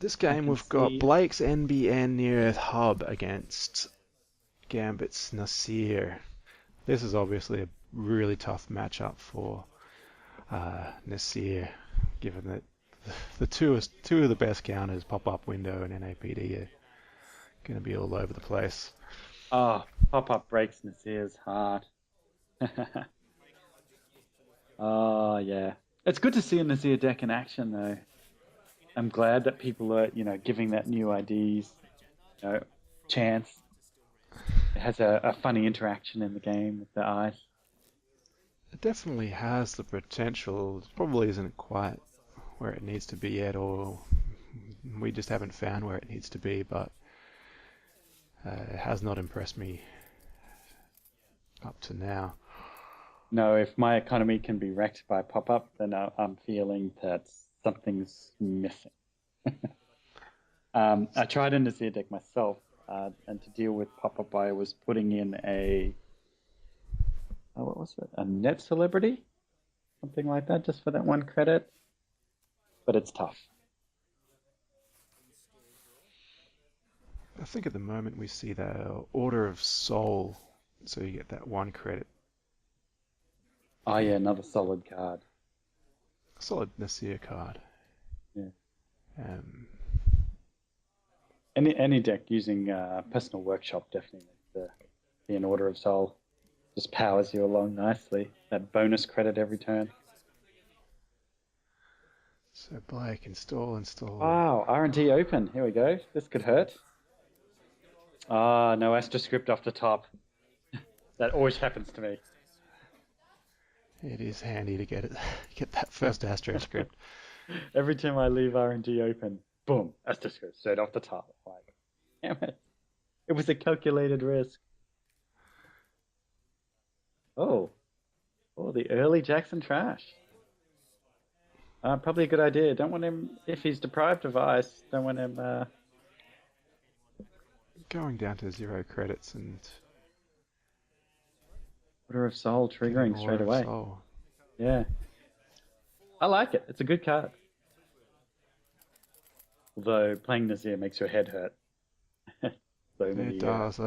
This I game can we've got see. Blake's NBN Near Earth Hub against Gambit's Nasir. This is obviously a really tough matchup for Nasir, given that the two of the best counters, pop-up window and NAPD, are going to be all over the place. Oh, pop-up breaks Nasir's heart. Oh, yeah. It's good to see a Nasir deck in action, though. I'm glad that people are, giving that new IDs, chance. It has a funny interaction in the game with the eyes. It definitely has the potential. It probably isn't quite where it needs to be yet, or we just haven't found where it needs to be, but it has not impressed me up to now. No, if my economy can be wrecked by pop-up, then I'm feeling that something's missing. I tried a Nasir deck myself, and to deal with pop-up, I was putting in what was it? A net celebrity? Something like that, just for that one credit. But it's tough. I think at the moment we see the Order of Soul, so you get that one credit. Oh yeah, another solid card. Solid Nasir card. Yeah. Um, Any deck using Personal Workshop definitely needs to be an Order of Soul. Just powers you along nicely. That bonus credit every turn. so Blake, install. Wow, R&D open. Here we go. This could hurt. Ah, no Astra script off the top. That always happens to me. It is handy to get that first Astro script. Every time I leave R&D open, boom, Astra script straight off the top. Like, damn it. It was a calculated risk. Oh, the early Jackson trash. Probably a good idea. Don't want him, if he's deprived of ice, don't want him. Going down to 0 credits and Order of Soul getting triggering straight Order of away. Soul. Yeah. I like it. It's a good card. Although playing Nazir makes your head hurt. So many It does.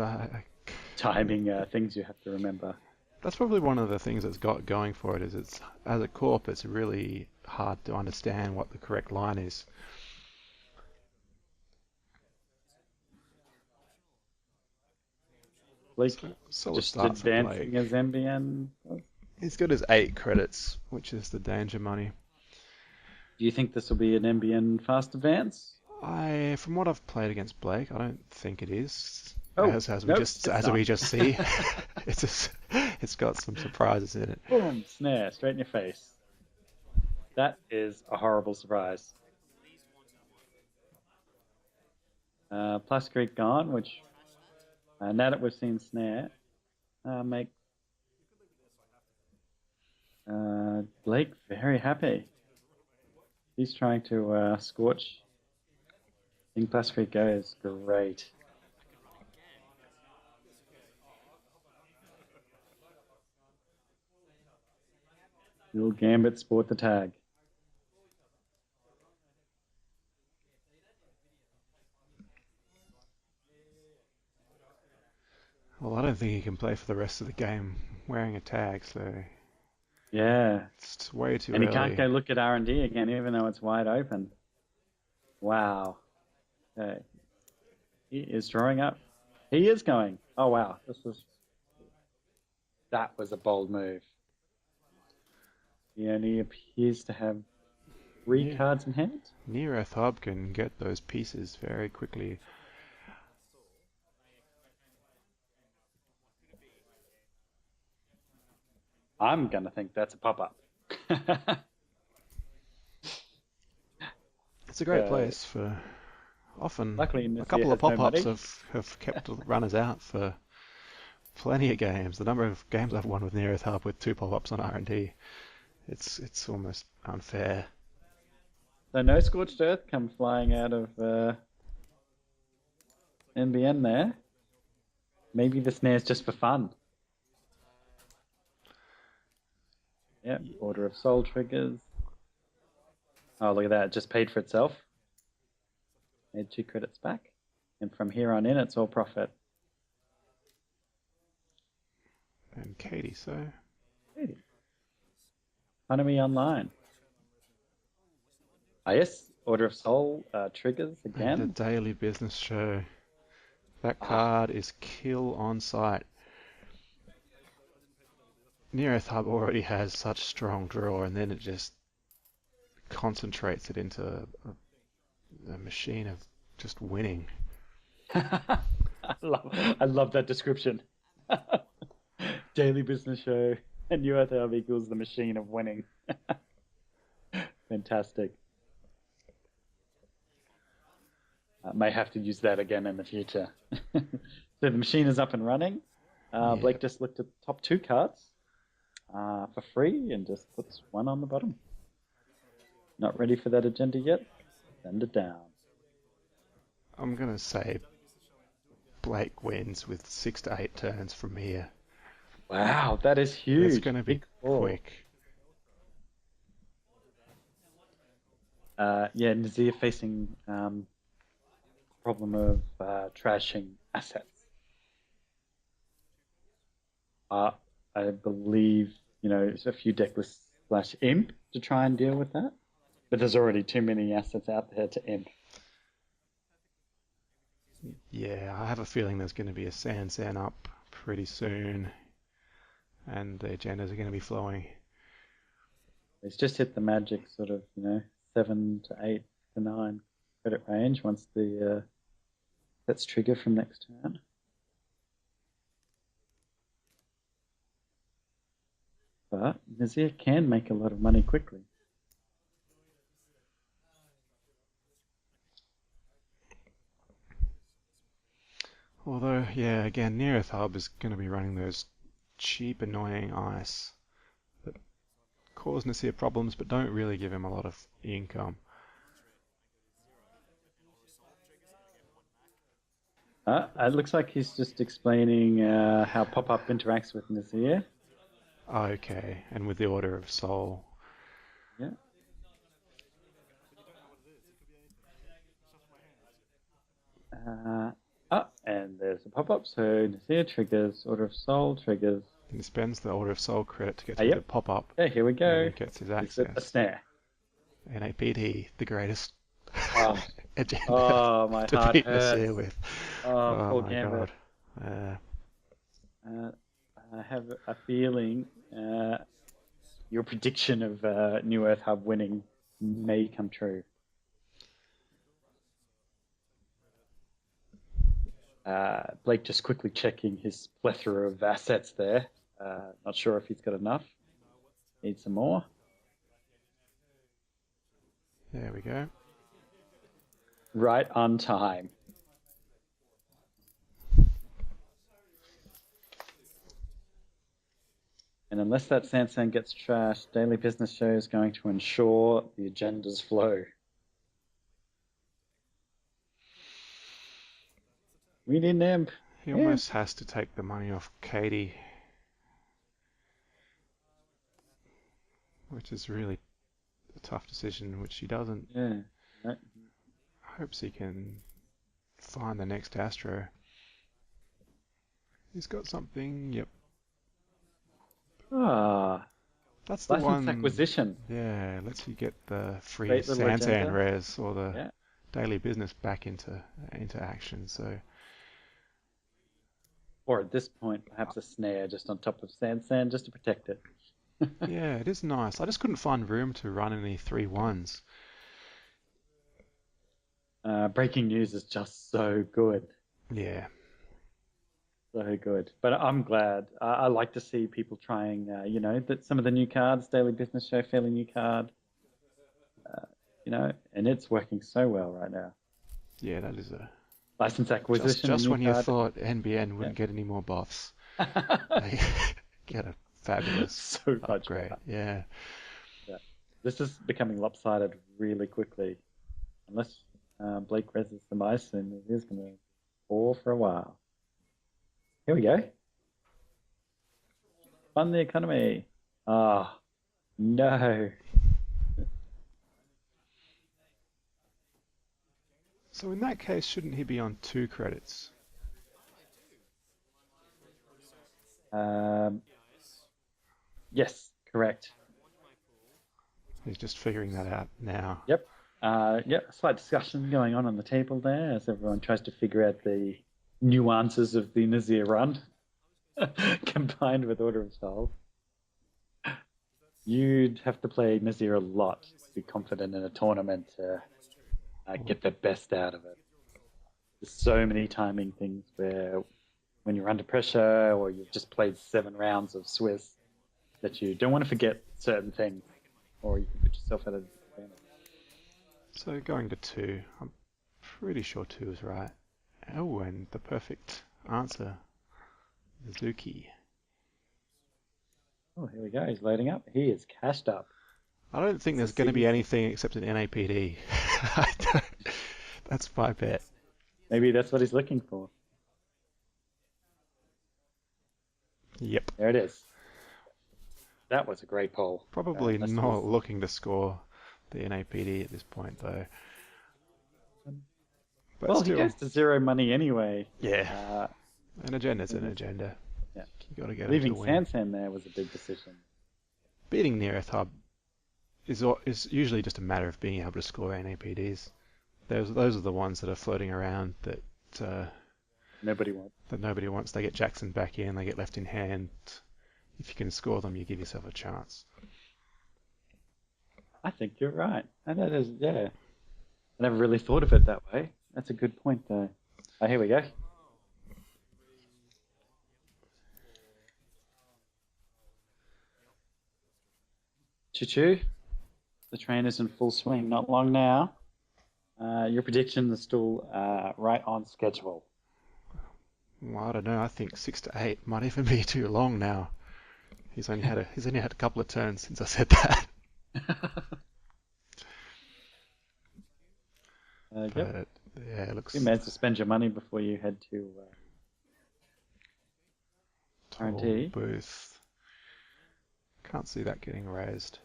timing things you have to remember. That's probably one of the things that's got going for it. Is it's as a corp, it's really hard to understand what the correct line is. Blake Solid just start for advancing Blake. as NBN. He's got his 8 credits, which is the danger money. Do you think this will be an NBN fast advance? From what I've played against Blake, I don't think it is. Oh, As nope, it's not. we just see, it's got some surprises in it. Boom, snare, straight in your face. That is a horrible surprise. Plus Creek gone, which now that we've seen snare, make Blake very happy. He's trying to scorch. I think Plus Creek goes great. Will Gambit sport the tag? Well, I don't think he can play for the rest of the game wearing a tag, so Yeah. it's way too And he can't go early. look at R&D again, even though it's wide open. Wow. Okay. He is drawing up. He is going. Oh, wow. That was a bold move. He only appears to have three Yeah. cards in hand. Near Earth Hub can get those pieces very quickly. I'm going to think that's a pop-up. It's a great place for often Luckily, a Nasir couple of has no pop-ups money. have kept runners out for plenty of games. The number of games I've won with Near Earth Hub with 2 pop-ups on R&D, it's almost unfair. So no Scorched Earth come flying out of NBN there. Maybe the snare's just for fun. Yep, Order of Soul triggers. Oh, look at that. It just paid for itself. Made 2 credits back. And from here on in, it's all profit. And Katie, so Economy online. Ah, yes, Order of Soul triggers and the again. daily business show. That Ah, card is kill on sight. Near Earth Hub already has such strong draw, and then it just concentrates it into a machine of just winning. I love that description. Daily business show, and New Earth Hub equals the machine of winning. Fantastic. May have to use that again in the future. So the machine is up and running. Yeah, Blake just looked at the top 2 cards for free and just puts one on the bottom. Not ready for that agenda yet? Send it down. I'm gonna say Blake wins with 6 to 8 turns from here. Wow, that is It's huge. gonna be Big call. quick. Yeah, Nazir facing problem of trashing assets. Uh, I believe, it's a few deck lists slash imp to try and deal with that. But there's already too many assets out there to imp. Yeah, I have a feeling there's going to be a Sansan up pretty soon, and the agendas are going to be flowing. It's just hit the magic sort of, 7 to 8 to 9 credit range once the sets trigger from next turn. But Nazir can make a lot of money quickly. Although, yeah, again, Neareth Hub is going to be running those cheap, annoying ice that cause Nasir problems but don't really give him a lot of income. It looks like he's just explaining how pop-up interacts with Nazir. Okay, and with the Order of Soul. Yeah. And there's a pop-up. So Nasir triggers, Order of Soul triggers. He spends the Order of Soul credit to get through the Yep. pop-up, Yeah, here we and then go. he gets his Is it a access. snare? NAPD, the greatest Oh, agenda oh, my to heart beat Nasir hurts. with. Oh, Oh poor my Gambit. god. Uh, Uh, I have a feeling your prediction of New Earth Hub winning may come true. Blake just quickly checking his plethora of assets there. Not sure if he's got enough. Need some more. there we go. Right on time. And unless that Sansan gets trashed, Daily Business Show is going to ensure the agendas flow. We need an imp. He almost has to take the money off Katie, which is really a tough decision, which he doesn't. Yeah. No. Hopes he can find the next Astro. He's got something, yep. Ah, That's the license one, acquisition. yeah, lets you get the free Great little Sansan agenda. res or the Yeah. daily business back into action. So Or at this point, perhaps a snare just on top of Sansan just to protect it. yeah, it is nice. I just couldn't find room to run any 3-1s. Breaking news is just so good. Yeah, So good. But I'm glad. I like to see people trying, that some of the new cards, Daily Business Show, fairly new card, and it's working so well right now. yeah, that is a License acquisition, just a new when you card. thought NBN Yeah. wouldn't get any more buffs, they get a fabulous So much upgrade. better. Yeah. Yeah. This is becoming lopsided really quickly. Unless Blake reses the mice, and it is going to fall for a while. Here we go. Fund the economy. Ah, no. So in that case, shouldn't he be on 2 credits? Um, yes, correct. He's just figuring that out now. Yep. Yep. Slight discussion going on the table there as everyone tries to figure out the nuances of the Nasir run combined with Order of Souls. You'd have to play Nasir a lot to be confident in a tournament to get the best out of it. There's so many timing things where when you're under pressure or you've just played 7 rounds of Swiss that you don't want to forget certain things or you can put yourself at a disadvantage. So going to 2, I'm pretty sure 2 is right. Oh, and the perfect answer, Zuki. Oh, here we go. He's loading up. He is cashed up. I don't think It's a there's going to be season. anything except an NAPD. That's my bet. Maybe that's what he's looking for. Yep. There it is. That was a great poll. Probably Let's not looking to score the NAPD at this point, though. But well, still, he goes to 0 money anyway. yeah, an agenda's an Yeah. agenda. Yeah. You got to get him Leaving to win. Sansan there was a big decision. Beating Neareth Hub is usually just a matter of being able to score NAPDs. Those are the ones that are floating around Nobody won. that nobody wants. They get Jackson back in, they get left in hand. If you can score them, you give yourself a chance. I think you're right. And that is, yeah. I never really thought of it that way. That's a good point, though. Oh, here we go. Choo-choo. The train is in full swing. Not long now. Your prediction is still right on schedule. Well, I don't know. I think 6 to 8 might even be too long now. He's only had a couple of turns since I said that. Yep. But yeah, it looks You managed to spend your money before you head to toll R&D. booth. Can't see that getting raised.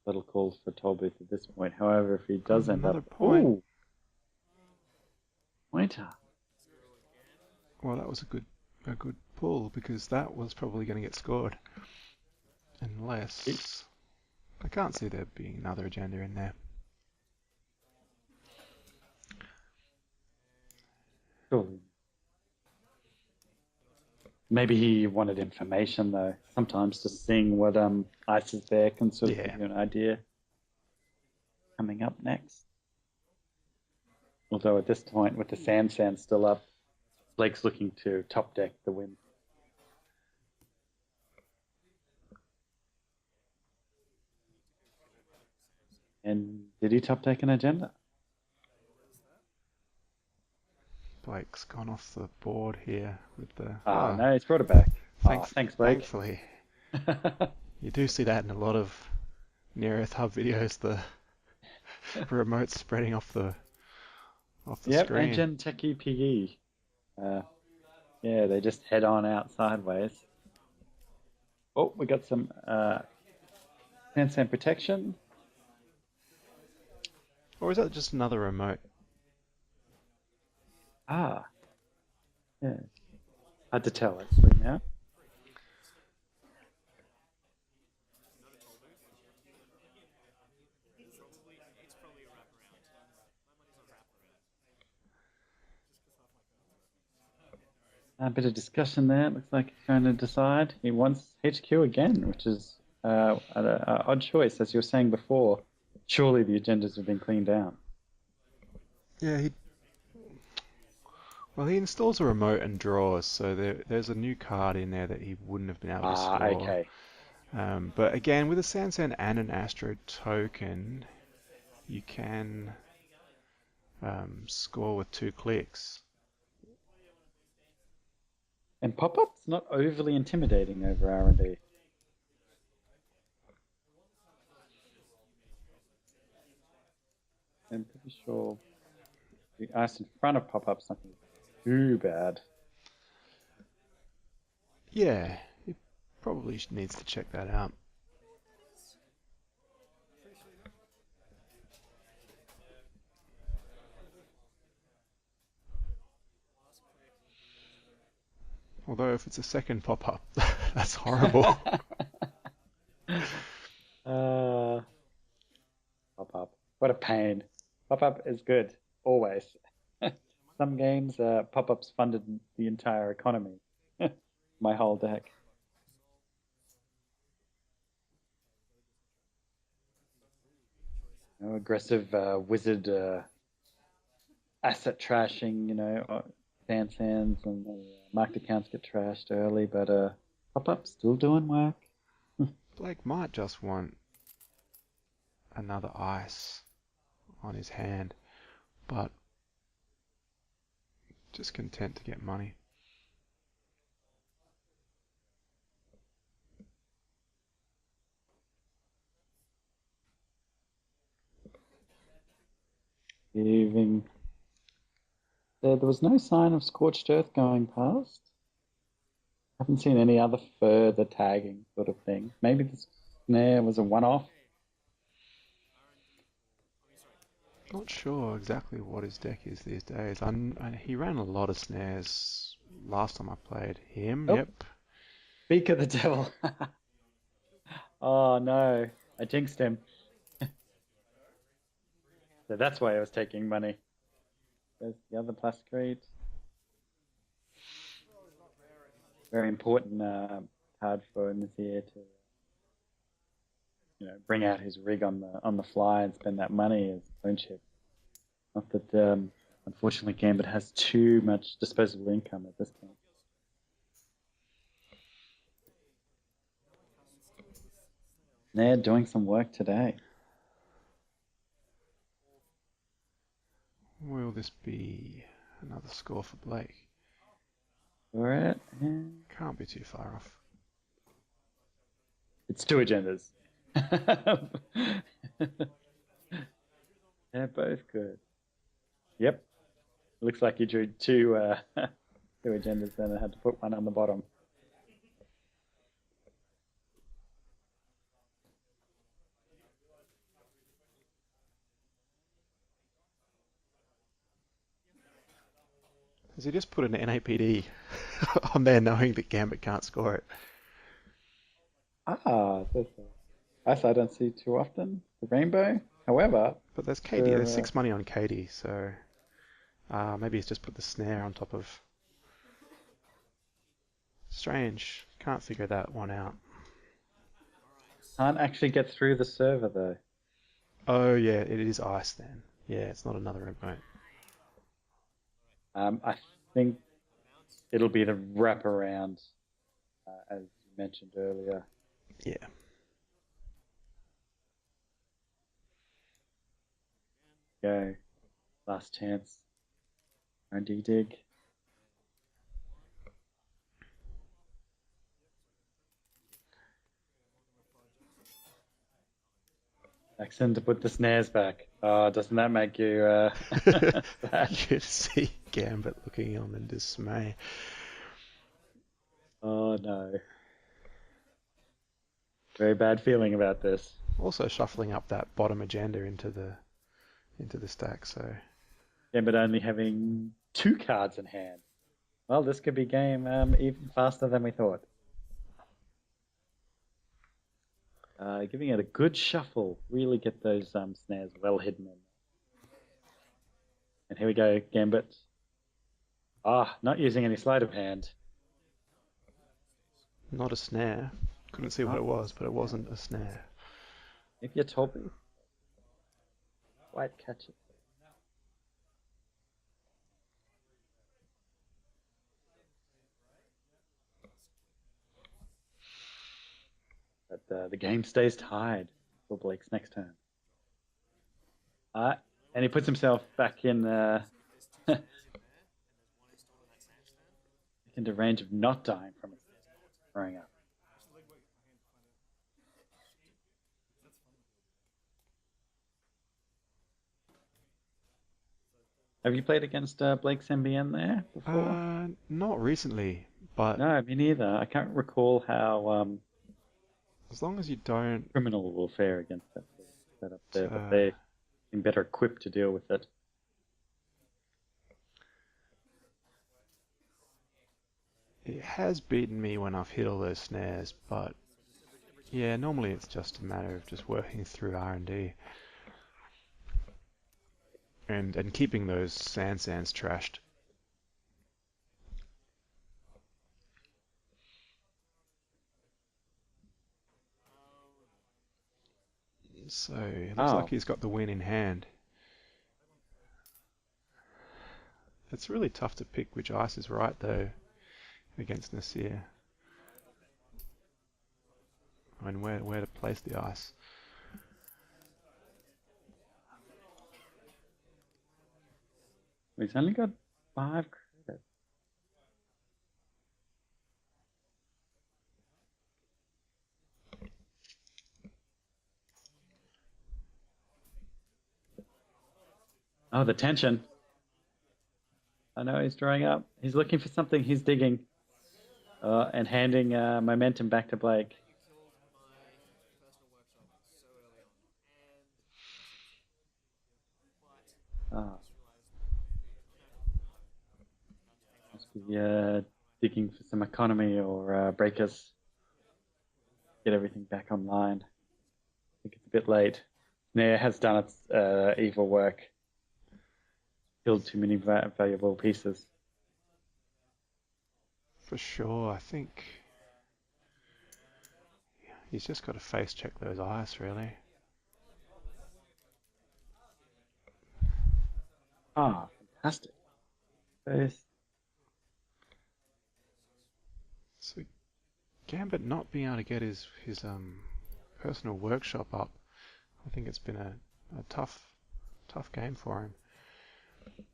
Little calls for toll booth at this point. However, if he does end Another up... point. Ooh! Pointer. Well, that was a good pull because that was probably going to get scored. Unless I can't see there being another agenda in there. Surely. Maybe he wanted information, though. Sometimes just seeing what ice is there can sort of Yeah. give you an idea. Coming up next. Although at this point, with the sand still up, Blake's looking to top deck the win. And did he top deck an agenda? Blake's gone off the board here with the. Oh, no, he's brought it back. Thanks, Blake. Thankfully, you do see that in a lot of near Earth Hub videos. The remote spreading off the Yep, screen. Engine Techie PE. Yeah, they just head on out sideways. Oh, we got some handstand protection. Or is that just another remote? Yeah. Hard to tell actually now. A bit of discussion there. Looks like he's trying to decide. He wants HQ again, which is an odd choice, as you were saying before. Surely the agendas have been cleaned down. Yeah, he installs a remote and draws, so there's a new card in there that he wouldn't have been able to score. Okay. But again, with a Sansan and an Astro token, you can score with 2 clicks. And pop-up's not overly intimidating over R&D. I'm pretty sure the ice in front of pop-up's not going to be too bad. Yeah, he probably needs to check that out. Although if it's a second pop-up, that's horrible. uh, Pop up. What a pain. Pop up is good, always. Some games, pop ups funded the entire economy. My whole deck. Aggressive wizard asset trashing, fan sands and marked accounts get trashed early, but pop up still doing work. Blake might just want another ice on his hand, but just content to get money. Giving. There was no sign of scorched earth going past. Haven't seen any other further tagging sort of thing. Maybe the snare was a one-off. Not sure exactly what his deck is these days. He ran a lot of snares last time I played him. Oh, Yep. speak of the devil. Oh no, I jinxed him. So that's why I was taking money. There's the other plasticade. Very important card for Nasir to, bring out his rig on the fly and spend that money as ownership. Not that, unfortunately, Gambit has too much disposable income at this point. They're doing some work today. Will this be another score for Blake? All right. Can't be too far off. It's two agendas. They're both good. Yep. Looks like you drew two agendas then and had to put one on the bottom. Has he just put an NAPD on there knowing that Gambit can't score it? That's I don't see too often. The rainbow. However, But there's KD, there's 6 money on KD, so maybe he's just put the snare on top of... Strange. Can't figure that one out. can't actually get through the server though. Oh yeah, it is ice then. Yeah, it's not another remote. I think it'll be the wraparound, as you mentioned earlier. Yeah. Go. Last chance. R&D dig. Accent to put the snares back. Oh, doesn't that make you sad? You could see Gambit looking on in dismay. Oh no. Very bad feeling about this. Also shuffling up that bottom agenda into the stack, so Yeah, but only having 2 cards in hand. Well, this could be game even faster than we thought. Giving it a good shuffle. Really get those snares well hidden in. And here we go, Gambit. Not using any sleight of hand. not a snare. Couldn't see what it was, but it wasn't a snare. If you're Toby, quite catch it. But the game stays tied for Blake's next turn. And he puts himself back in into range of not dying from it throwing up. Have you played against Blake's NBN there before? Not recently, but No, me neither. I can't recall how as long as you don't criminal will fare against that setup there, but they seem better equipped to deal with it. it has beaten me when I've hit all those snares, but yeah, normally it's just a matter of just working through R&D and keeping those sands trashed. So it looks like Oh, he's got the win in hand. It's really tough to pick which ice is right though against Nasir. I mean, where to place the ice. he's only got 5 credits. Oh, the tension. I know he's drawing up. He's looking for something. He's digging and handing momentum back to Blake. Oh, must be digging for some economy or breakers. Get everything back online. I think it's a bit late. Nair has done its evil work. Killed too many valuable pieces. For sure, I think he's just got to face check those ice really. Ah, fantastic. Both. So Gambit not being able to get his personal workshop up, I think it's been a tough game for him.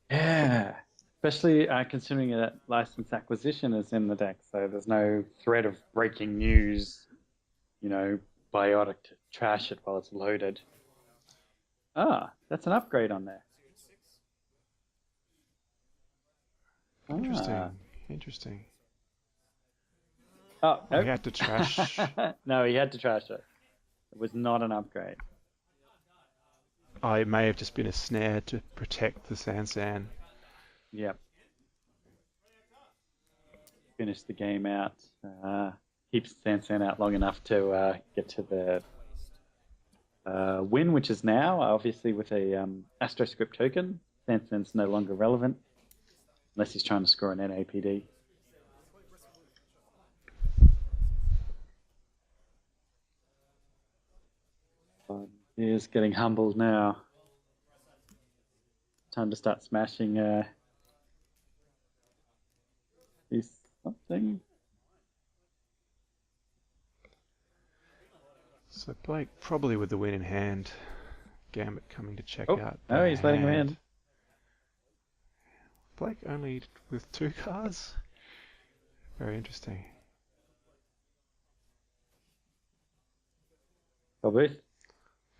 Yeah. Especially considering that license acquisition is in the deck, so there's no threat of breaking news, biotic to trash it while it's loaded. Ah, that's an upgrade on there. Ah. Interesting, interesting. Oh, Oh, he nope. had to trash. No, he had to trash it. It was not an upgrade. Oh, it may have just been a snare to protect the Sansan. Yep. Finish the game out. Keeps Sansan out long enough to get to the win, which is now obviously with a Astroscript token. Sansan's no longer relevant unless he's trying to score an NAPD. He is getting humbled now. Time to start smashing something. So Blake probably with the win in hand. Gambit coming to check Oh, out no, the he's letting him hand. in. Blake only with 2 cards? Very interesting. Probably.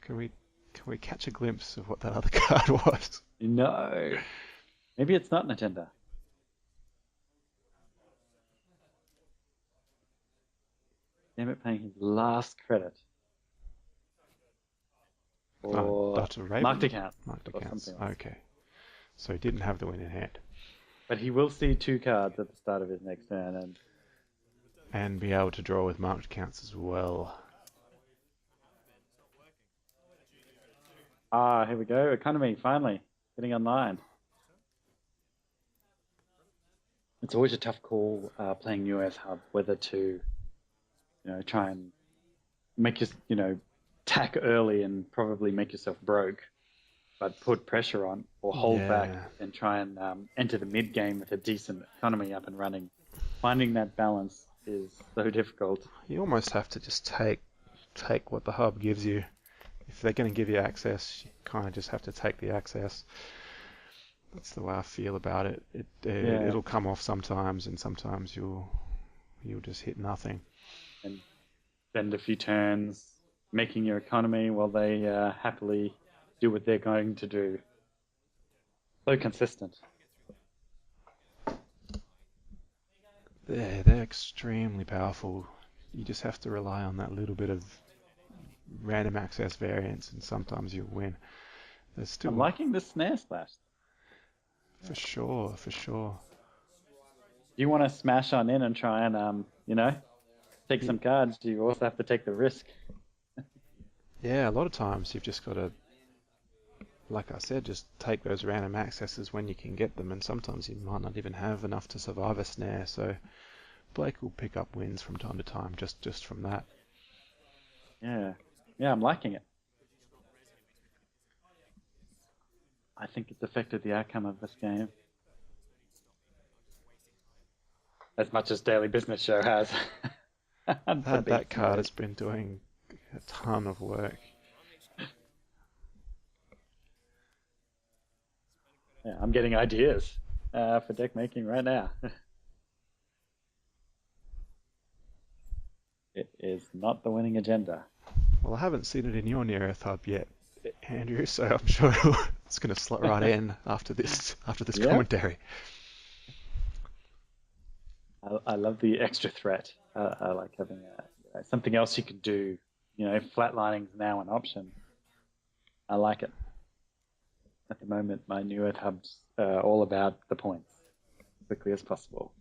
Can we catch a glimpse of what that other card was? No. Maybe it's not an agenda. Gambit paying his last credit. Or Dr. Raven? marked account. Marked Or accounts. something else. Okay. So he didn't have the win in hand. But he will see 2 cards at the start of his next turn. And be able to draw with marked accounts as well. Here we go. Economy, finally. Getting online. It's always a tough call playing New Earth Hub, whether to, try and make tack early and probably make yourself broke, but put pressure on or hold back and try and enter the mid game with a decent economy up and running. Finding that balance is so difficult. You almost have to just take what the hub gives you. If they're going to give you access, you kind of just have to take the access. That's the way I feel about it. It'll come off sometimes, and sometimes you'll just hit nothing. And spend a few turns making your economy while they happily do what they're going to do. So consistent. They're extremely powerful. You just have to rely on that little bit of random access variance, and sometimes you'll win. There's still I'm liking this snare splash. for sure. you want to smash on in and try and take Y- some cards, you also have to take the risk. Yeah, a lot of times you've just got to, like I said, just take those random accesses when you can get them, and sometimes you might not even have enough to survive a snare. So Blake will pick up wins from time to time just from that. Yeah, yeah, I'm liking it. I think it's affected the outcome of this game as much as Daily Business Show has. The That beast card mode. has been doing a ton of work. Yeah, I'm getting ideas for deck making right now. It is not the winning agenda. Well, I haven't seen it in your near Earth hub yet, Andrew, so I'm sure it's going to slot right in after this Yep, commentary. I love the extra threat. I like having something else you can do. Flatlining is now an option. I like it. At the moment, my new Earth hub's all about the points as quickly as possible.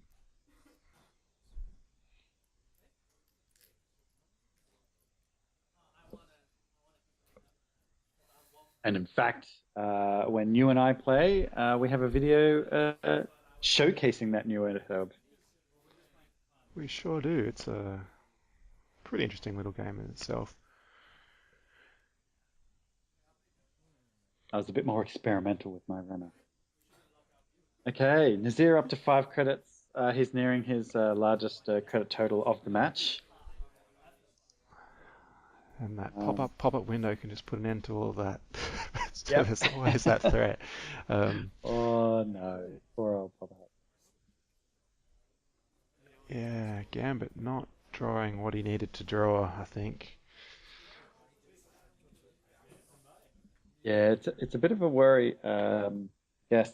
And in fact, when you and I play, we have a video showcasing that new Earth hub. We sure do. It's a pretty interesting little game in itself. I was a bit more experimental with my runner. Okay, Nazir up to 5 credits. He's nearing his largest credit total of the match. And that Um, pop-up window can just put an end to all of that. So yep. there's always that threat. Oh no, poor old Papa. Yeah, Gambit not drawing what he needed to draw, I think. Yeah, it's a bit of a worry. Yes,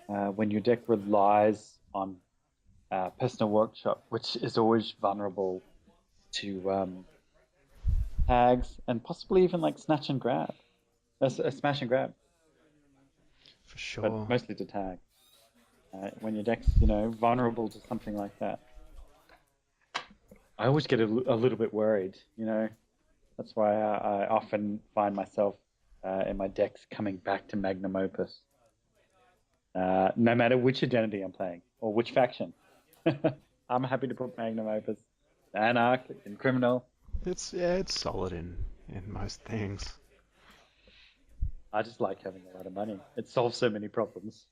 when your deck relies on personal workshop, which is always vulnerable to tags and possibly even like snatch and grab, a smash and grab, For but sure. mostly to tag. When your deck's vulnerable to something like that, I always get a little bit worried. That's why I often find myself in my decks coming back to Magnum Opus, no matter which identity I'm playing or which faction. I'm happy to put Magnum Opus, Anarch, and Criminal. It's solid in most things. I just like having a lot of money. It solves so many problems.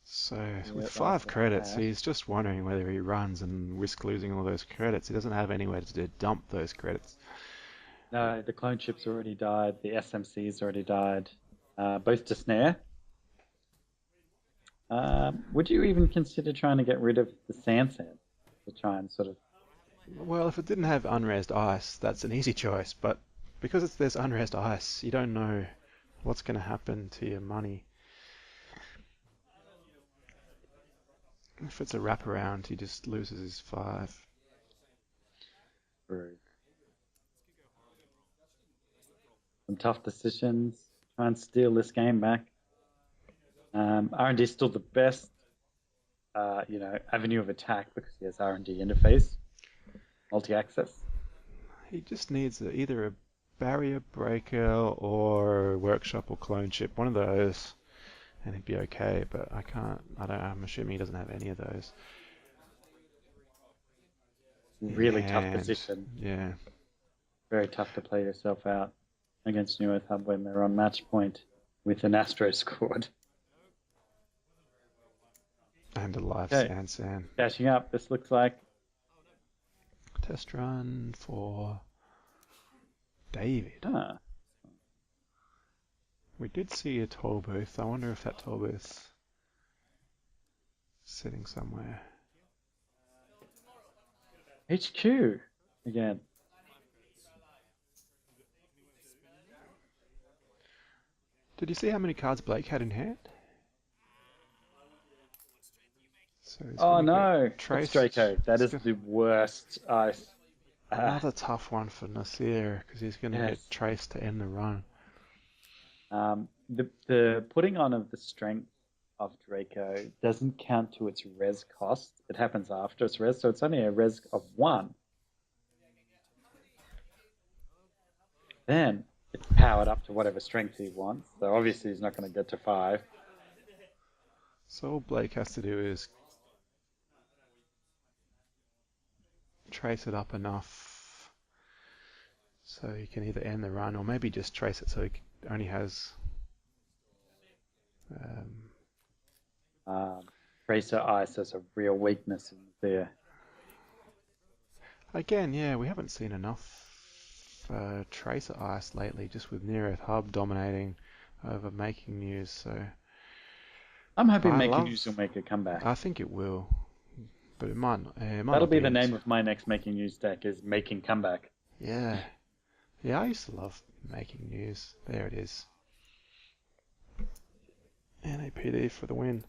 So with Yeah, that's five what I credits, have. he's just wondering whether he runs and risk losing all those credits. He doesn't have anywhere to dump those credits. No, the clone chip's already died. The SMC's already died. Both to snare. Would you even consider trying to get rid of the Sansan to try and sort of? Well, if it didn't have unresed ice, that's an easy choice. But because there's unresed ice, you don't know what's going to happen to your money. If it's a wraparound, he just loses his five. Through some tough decisions, try and steal this game back. R&D is still the best, avenue of attack because he has R&D interface, multi-access. He just needs either a barrier breaker or workshop or clone chip, one of those, and he'd be okay. But I can't. I don't. I'm assuming he doesn't have any of those in Really tough hand. position. Yeah, Very tough to play yourself out against New Earth Hub when they're on match point with an Astro squad. and a live Okay, Sansan. cashing up. This looks like Test run for David. ah, We did see a toll booth. I wonder if that toll booth's sitting somewhere. HQ again. Did you see how many cards Blake had in hand? So he's Oh gonna get no, that's traced. Draco. That He's is gonna, the worst ice Another tough one for Nasir because he's going to get Yes. traced to end the run. The putting on of the strength of Draco doesn't count to its res cost. It happens after its res, so it's only a res of 1. Then it's powered up to whatever strength he wants. So obviously he's not going to get to 5. So all Blake has to do is trace it up enough so he can either end the run or maybe just trace it so he only has um, Tracer Ice is a real weakness in there. again, yeah, we haven't seen enough Tracer Ice lately, just with Near Earth Hub dominating over Making News. So I'm hoping I Making love, News will make a comeback. I think it will, but it might not. It might That'll not be be the in. name of my next Making News deck is Making Comeback. Yeah, yeah, I used to love Making News. There it is. NAPD for the win.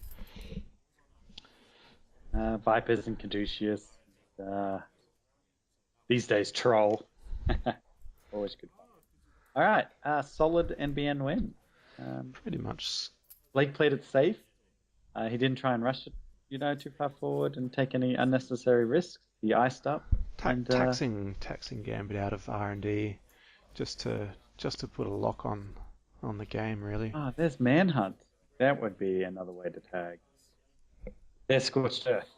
Vipers and Caduceus. These days, Troll. Always good fun. All right, solid NBN win. Pretty much Blake played it safe. He didn't try and rush it, too far forward and take any unnecessary risks. He iced up and taxing Gambit out of R&D just to put a lock on the game, really. there's Manhunt. That would be another way to tag. There's Scorched Earth.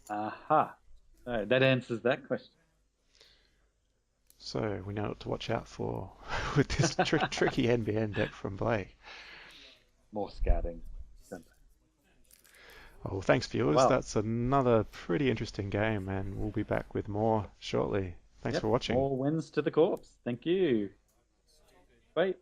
Aha. So that answers that question. So we know what to watch out for with this tricky NBN deck from Blake. More scouting. Oh, thanks viewers. Well, That's another pretty interesting game, and we'll be back with more shortly. Thanks yep, for watching. more wins to the corpse. Thank you. Bye.